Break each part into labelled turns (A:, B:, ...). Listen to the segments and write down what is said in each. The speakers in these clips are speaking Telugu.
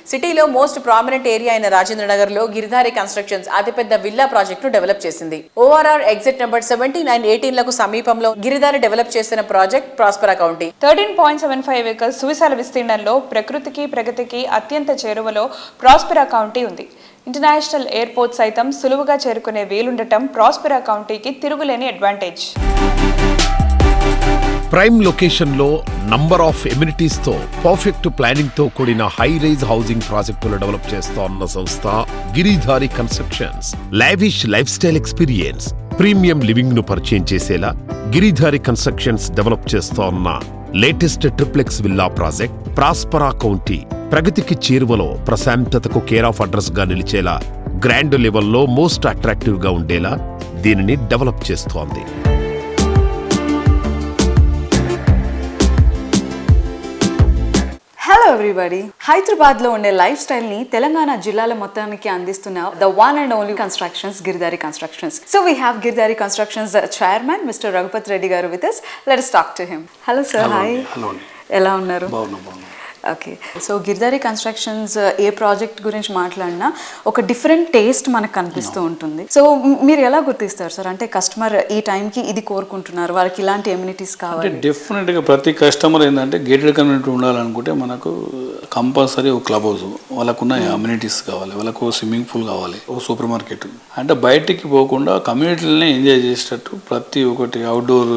A: సిటీలో మోస్ట్ ప్రామినెంట్ ఏరియా అయిన రాజేంద్రనగర్ లో గిరిధారి కన్స్ట్రక్షన్స్ అతిపెద్ద విల్లా ప్రాజెక్టు డెవలప్ చేసింది. ORR ఎగ్జిట్ నెంబర్ 79, 18 లకు సమీపంలో గిరిధారి డెవలప్ చేసిన ప్రాజెక్ట్ ప్రాస్పరా కౌంటీ
B: 13.75 ఏకర్స్ సువిశాల విస్తీర్ణంలో ప్రకృతికి ప్రగతికి అత్యంత చేరువలో ప్రాస్పరా కౌంటీ ఉంది. ఇంటర్నేషనల్ ఎయిర్పోర్ట్ సైతం సులువుగా చేరుకునే వీలుండటం ప్రాస్పరా కౌంటీకి తిరుగులేని అడ్వాంటేజ్.
C: ప్రైమ్ లొకేషన్ లో నంబర్ ఆఫ్ ఎమ్యూనిటీస్ తో పర్ఫెక్ట్ ప్లానింగ్ తో కూడిన హై రైజ్ హౌసింగ్ ప్రాజెక్టులు డెవలప్ చేస్తోన్న సంస్థ Giridhari constructions. Lavish life style experience, premium living ను పరిచయం చేసేలా గిరిధారి కన్స్ట్రక్షన్స్ డెవలప్ చేస్తోన్న latest triplex villa project ప్రాస్పరా county ప్రగతికి చేరువలో ప్రశాంతతకు కేర్ ఆఫ్ అడ్రస్ గా నిలిచేలా గ్రాండ్ లెవెల్లో మోస్ట్ అట్రాక్టివ్ గా ఉండేలా దీనిని డెవలప్ చేస్తోంది.
D: హలో ఎవ్రీబడి, హైదరాబాద్ లో ఉండే లైఫ్ స్టైల్ ని తెలంగాణ జిల్లాల మొత్తానికి అందిస్తున్న the one and only constructions, Giridhari constructions. So we have Giridhari constructions chairman mister Raghupathi Reddy garu with us. Let us talk to him. Hello sir. Hi. ఎలా ఉన్నారు? ఓకే. సో గిరిధారి కన్స్ట్రక్షన్స్ ఏ ప్రాజెక్ట్ గురించి మాట్లాడినా ఒక డిఫరెంట్ టేస్ట్ మనకు కనిపిస్తూ ఉంటుంది. సో మీరు ఎలా గుర్తిస్తారు సార్? అంటే కస్టమర్ ఈ టైంకి ఇది కోరుకుంటున్నారు, వాళ్ళకి ఇలాంటి ఎమ్యూనిటీస్ కావాలి.
E: డెఫినెట్గా ప్రతి కస్టమర్ ఏంటంటే గేటెడ్ కమ్యూనిటీ ఉండాలనుకుంటే మనకు కంపల్సరీ ఒక క్లబ్ హౌస్, వాళ్ళకున్న అమ్యూనిటీస్ కావాలి, వాళ్ళకు స్విమ్మింగ్ పూల్ కావాలి, ఒక సూపర్ మార్కెట్. అంటే బయటికి పోకుండా కమ్యూనిటీలనే ఎంజాయ్ చేసేటట్టు ప్రతి ఒక్కటి అవుట్డోర్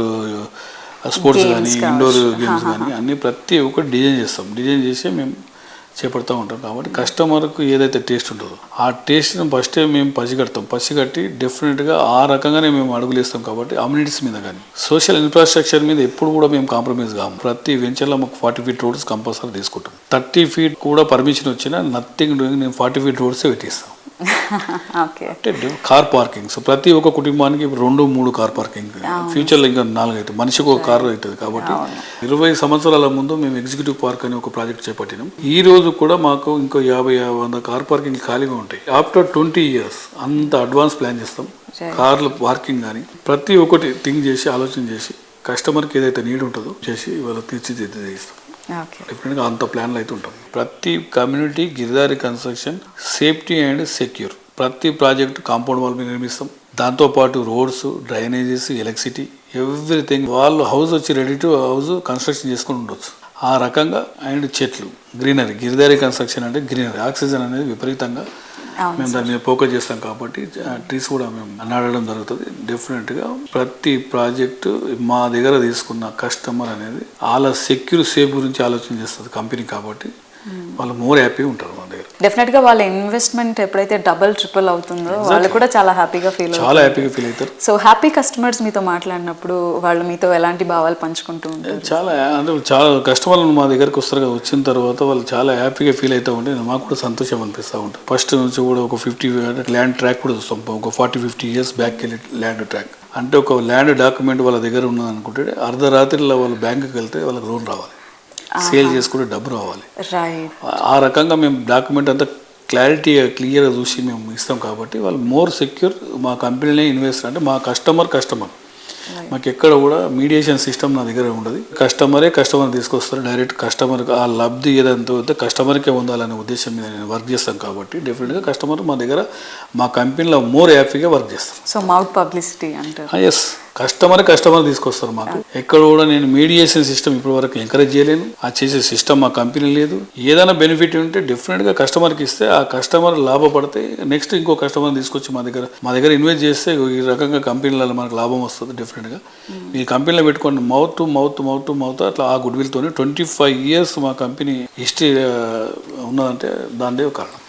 E: స్పోర్ట్స్ కానీ ఇండోర్ గేమ్స్ కానీ అన్నీ ప్రతి ఒక్కటి డిజైన్ చేసి మేము చేపడుతూ ఉంటాం. కాబట్టి కస్టమర్కు ఏదైతే టేస్ట్ ఉంటుందో ఆ టేస్ట్ని ఫస్టే మేము పసిగట్టి డెఫినెట్గా ఆ రకంగానే మేము అడుగులేస్తాం. కాబట్టి అమ్యూనిటీస్ మీద కానీ సోషల్ ఇన్ఫ్రాస్ట్రక్చర్ మీద ఎప్పుడు కూడా మేము కాంప్రమైజ్ కాము. ప్రతి వెంచర్లో మాకు 40 feet రోడ్స్ కంపల్సరీ తీసుకుంటాం. 30 feet కూడా పర్మిషన్ వచ్చినా నథింగ్ డూయింగ్, నేను 40 feet రోడ్సే పెట్టిస్తాం. అంటే కార్ పార్కింగ్. సో ప్రతి ఒక్క కుటుంబానికి 2-3 కార్ పార్కింగ్, ఫ్యూచర్లో ఇంకా 4 అవుతుంది, మనిషికి ఒక కారు అవుతుంది. కాబట్టి 20 సంవత్సరాల ముందు మేము ఎగ్జిక్యూటివ్ పార్క్ అని ఒక ప్రాజెక్ట్ చేపట్టినాం. ఈ రోజు కూడా మాకు ఇంకో 50-100 కార్ పార్కింగ్ ఖాళీగా ఉంటాయి. ఆఫ్టర్ 20 years అంత అడ్వాన్స్ ప్లాన్ చేస్తాం. కార్ల పార్కింగ్ కానీ ప్రతి ఒక్కటి థింక్ చేసి ఆలోచన చేసి కస్టమర్కి ఏదైతే నీడ్ ఉంటుందో చేసి ఇవాళ తీర్చిదిద్దేస్తాం. డెఫినెట్గా అంత ప్లాన్లు అయితే ఉంటాం. ప్రతి community Giridhari construction safety and secure. ప్రతి ప్రాజెక్ట్ కాంపౌండ్ వాల్ మీద నిర్మిస్తాం. దాంతోపాటు రోడ్స్, డ్రైనేజెస్, ఎలక్ట్రిసిటీ, ఎవ్రీథింగ్. వాళ్ళు హౌస్ వచ్చి రెడీ టు హౌస్ కన్స్ట్రక్షన్ చేసుకుని ఉండొచ్చు ఆ రకంగా. అండ్ చెట్లు, గ్రీనరీ. గిరిధారి కన్స్ట్రక్షన్ అంటే గ్రీనరీ, ఆక్సిజన్ అనేది విపరీతంగా మేము దాని మీద ఫోకస్ చేస్తాం. కాబట్టి ట్రీస్ కూడా మేము నాటడం జరుగుతుంది. డెఫినెట్గా ప్రతి ప్రాజెక్టు మా దగ్గర తీసుకున్న కస్టమర్ అనేది వాళ్ళ సేఫ్ గురించి ఆలోచన చేస్తుంది కంపెనీ. కాబట్టి వాళ్ళు మోర్ హ్యాపీ ఉంటారు మా దగ్గర.
D: డెఫినెట్ గా వాళ్ళ ఇన్వెస్ట్మెంట్ ఎప్పుడైతే డబుల్ ట్రిపుల్ అవుతుందో వాళ్ళు కూడా చాలా హ్యాపీగా ఫీల్
E: అవుతారు.
D: సో హ్యాపీ కస్టమర్స్ మీతో మాట్లాడినప్పుడు వాళ్ళు మీతో ఎలాంటి భావాలు పంచుకుంటూ ఉంటారు?
E: చాలా కస్టమర్లు మా దగ్గరకు వస్తారు కదా, వచ్చిన తర్వాత వాళ్ళు చాలా హ్యాపీగా ఫీల్ అవుతూ ఉంటే మాకు కూడా సంతోషం అనిపిస్తూ ఉంటుంది. ఫస్ట్ నుంచి కూడా ఒక 50 ల్యాండ్ ట్రాక్ కూడా చూస్తాం. ఒక 40-50 years బ్యాక్ వెళ్ళి ల్యాండ్ ట్రాక్ అంటే ఒక ల్యాండ్ డాక్యుమెంట్ వాళ్ళ దగ్గర ఉన్నదనుకుంటే అర్ధరాత్రిలో వాళ్ళు బ్యాంకుకి వెళ్తే వాళ్ళకి లోన్ రావాలి, సేల్ చేసుకుంటే డబ్బు రావాలి. ఆ రకంగా మేము డాక్యుమెంట్ అంతా క్లియర్గా చూసి మేము ఇస్తాం. కాబట్టి వాళ్ళు మోర్ సెక్యూర్. మా కంపెనీనే ఇన్వెస్ట్ అంటే మా కస్టమర్ మాకు ఎక్కడ కూడా మీడియేషన్ సిస్టమ్ నా దగ్గర ఉండదు. కస్టమర్ తీసుకొస్తారు డైరెక్ట్. కస్టమర్కి ఆ లబ్ధి ఏదంతా వస్తే కస్టమర్కే ఉండాలనే ఉద్దేశం మీద నేను వర్క్ చేస్తాను. కాబట్టి డెఫినెట్గా కస్టమర్ మా దగ్గర మా కంపెనీలో మోర్ హ్యాపీగా వర్క్ చేస్తాం.
D: సో మౌత్ పబ్లిసిటీ అంటే
E: ఎస్, కస్టమర్ తీసుకొస్తారు మాకు. ఎక్కడ కూడా నేను మీడియేషన్ సిస్టమ్ ఇప్పటి వరకు ఎంకరేజ్ చేయలేను. ఆ చేసే సిస్టమ్ మా కంపెనీ లేదు. ఏదైనా బెనిఫిట్ ఉంటే డెఫినెట్గా కస్టమర్కి ఇస్తే ఆ కస్టమర్ లాభపడితే నెక్స్ట్ ఇంకో కస్టమర్ తీసుకొచ్చి మా దగ్గర ఇన్వెస్ట్ చేస్తే ఈ రకంగా కంపెనీలలో మనకు లాభం వస్తుంది. డెఫినెట్గా మీ కంపెనీలో పెట్టుకోండి, మౌత్ టు మౌత్ అట్లా ఆ గుడ్ విల్తోనే 25 years మా కంపెనీ హిస్టరీ ఉన్నదంటే దానిదే ఒక కారణం.